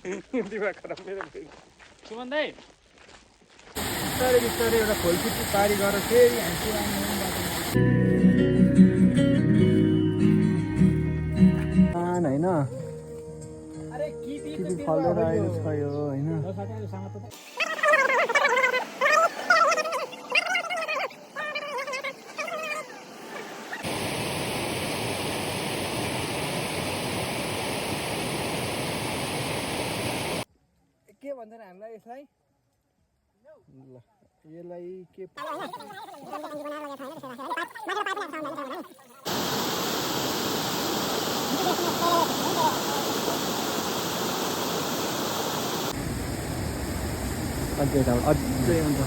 दिमाग खराब मेरो सुमन दाइ बिस्तारै बिस्तारै एउटा खोलखुच्ची पारी गरेर फेरि हान्छु होइन किपी फलेर आएको छ यो होइन के भन्छन् हामीलाई यसलाई ल यसलाई के अझै हुन्छ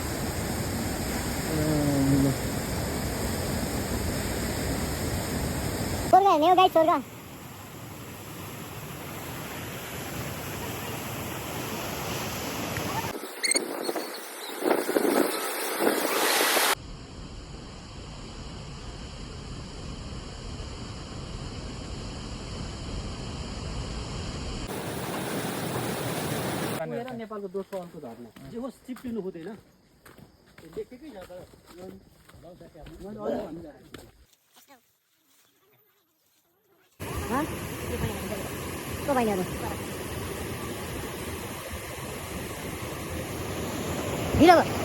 नेपालको दोस्रो अर्को धर्ना जे होस् चिप्लिनु हुँदैन लेखेकै छ तर ढिलो